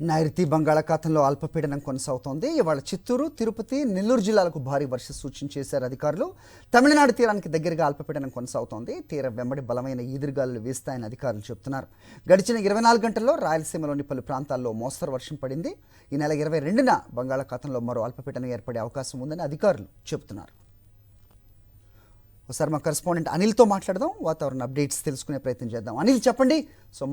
నైరుతి బంగాళాఖాతంలో అల్పపీడనం కొనసాగుతోంది. ఇవాళ చిత్తూరు, తిరుపతి, నెల్లూరు జిల్లాలకు భారీ వర్ష సూచన చేశారు అధికారులు. తమిళనాడు తీరానికి దగ్గరగా అల్పపీడనం కొనసాగుతోంది. తీరం వెంబడి బలమైన ఈదురుగాలులు వీస్తాయని అధికారులు చెబుతున్నారు. గడిచిన 24 గంటల్లో రాయలసీమలోని పలు ప్రాంతాల్లో మోస్తరు వర్షం పడింది. ఈ నెల 22న బంగాళాఖాతంలో మరో అల్పపీడనం ఏర్పడే అవకాశం ఉందని అధికారులు చెబుతున్నారు. ఒకసారి మా కరెస్పాండెంట్ అనిల్తో మాట్లాడదాం, వాతావరణ అప్డేట్స్ తెలుసుకునే ప్రయత్నం చేద్దాం. అనిల్, చెప్పండి.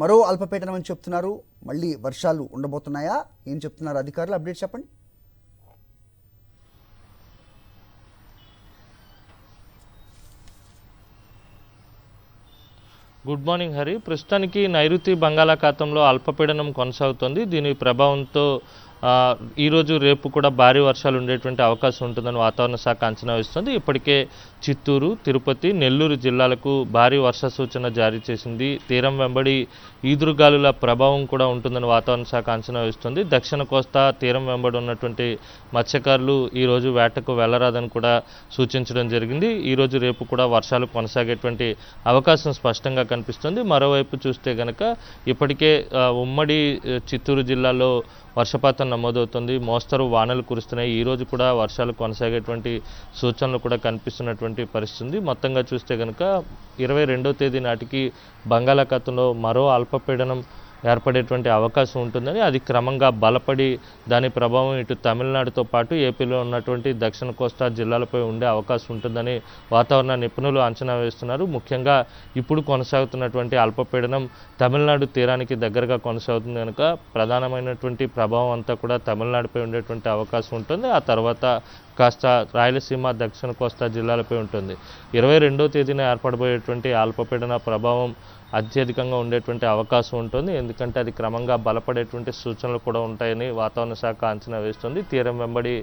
మరో అల్పపీడనం అని చెప్తున్నారు, మళ్ళీ వర్షాలు ఉండబోతున్నాయా? ఏం చెప్తున్నారు అధికారులు? అప్డేట్ చెప్పండి. Good morning Hari. ప్రస్తుతానికి నైరుతి బంగాళాఖాతంలో అల్పపీడనం కొనసాగుతోంది. దీని ప్రభావంతో ఈరోజు రేపు కూడా భారీ వర్షాలు ఉండేటువంటి అవకాశం ఉంటుందని వాతావరణ శాఖ అంచనా వేస్తుంది. ఇప్పటికే చిత్తూరు, తిరుపతి, నెల్లూరు జిల్లాలకు భారీ వర్ష సూచన జారీ చేసింది. తీరం వెంబడి ఈదురుగాలుల ప్రభావం కూడా ఉంటుందని వాతావరణ శాఖ అంచనా వేస్తుంది. దక్షిణ కోస్తా తీరం వెంబడి ఉన్నటువంటి మత్స్యకారులు ఈరోజు వేటకు వెళ్లరాదని కూడా సూచించడం జరిగింది. ఈరోజు రేపు కూడా వర్షాలు కొనసాగేటువంటి అవకాశం స్పష్టంగా కనిపిస్తుంది. మరోవైపు చూస్తే కనుక ఇప్పటికే ఉమ్మడి చిత్తూరు జిల్లాలో వర్షపాతం నమోదవుతుంది. మోస్తరు వానలు కురుస్తున్నాయి. ఈరోజు కూడా వర్షాలు కొనసాగేటువంటి సూచనలు కూడా కనిపిస్తున్నటువంటి పరిస్థితి. మొత్తంగా చూస్తే కనుక 22వ తేదీ నాటికి బంగాళాఖాతంలో మరో అల్పపీడనం ఏర్పడేటువంటి అవకాశం ఉంటుందని, అది క్రమంగా బలపడి దాని ప్రభావం ఇటు తమిళనాడుతో పాటు ఏపీలో ఉన్నటువంటి దక్షిణ కోస్తా జిల్లాలపై ఉండే అవకాశం ఉంటుందని వాతావరణ నిపుణులు అంచనా వేస్తున్నారు. ముఖ్యంగా ఇప్పుడు కొనసాగుతున్నటువంటి అల్పపీడనం తమిళనాడు తీరానికి దగ్గరగా కొనసాగుతుంది కనుక ప్రధానమైనటువంటి ప్రభావం అంతా కూడా తమిళనాడుపై ఉండేటువంటి అవకాశం ఉంటుంది. ఆ తర్వాత కాస్త రాయలసీమ, దక్షిణ కోస్తా జిల్లాలపై ఉంటుంది. 22వ తేదీన ఏర్పడబోయేటువంటి అల్పపీడన ప్రభావం అత్యధికంగా ఉండేటువంటి అవకాశం ఉంటుంది. ఎందుకంటే అది క్రమంగా బలపడేటువంటి సూచనలు కూడా ఉంటాయని వాతావరణ శాఖ అంచనా వేస్తుంది. తీరం వెంబడి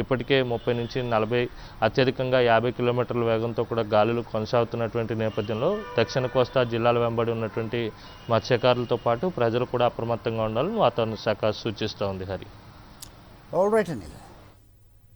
ఇప్పటికే 30 నుంచి 40, అత్యధికంగా 50 కిలోమీటర్ల వేగంతో కూడా గాలులు కొనసాగుతున్నటువంటి నేపథ్యంలో దక్షిణ కోస్తా జిల్లాల వెంబడి ఉన్నటువంటి మత్స్యకారులతో పాటు ప్రజలు కూడా అప్రమత్తంగా ఉండాలని వాతావరణ శాఖ సూచిస్తోంది. హరి. All right Anil.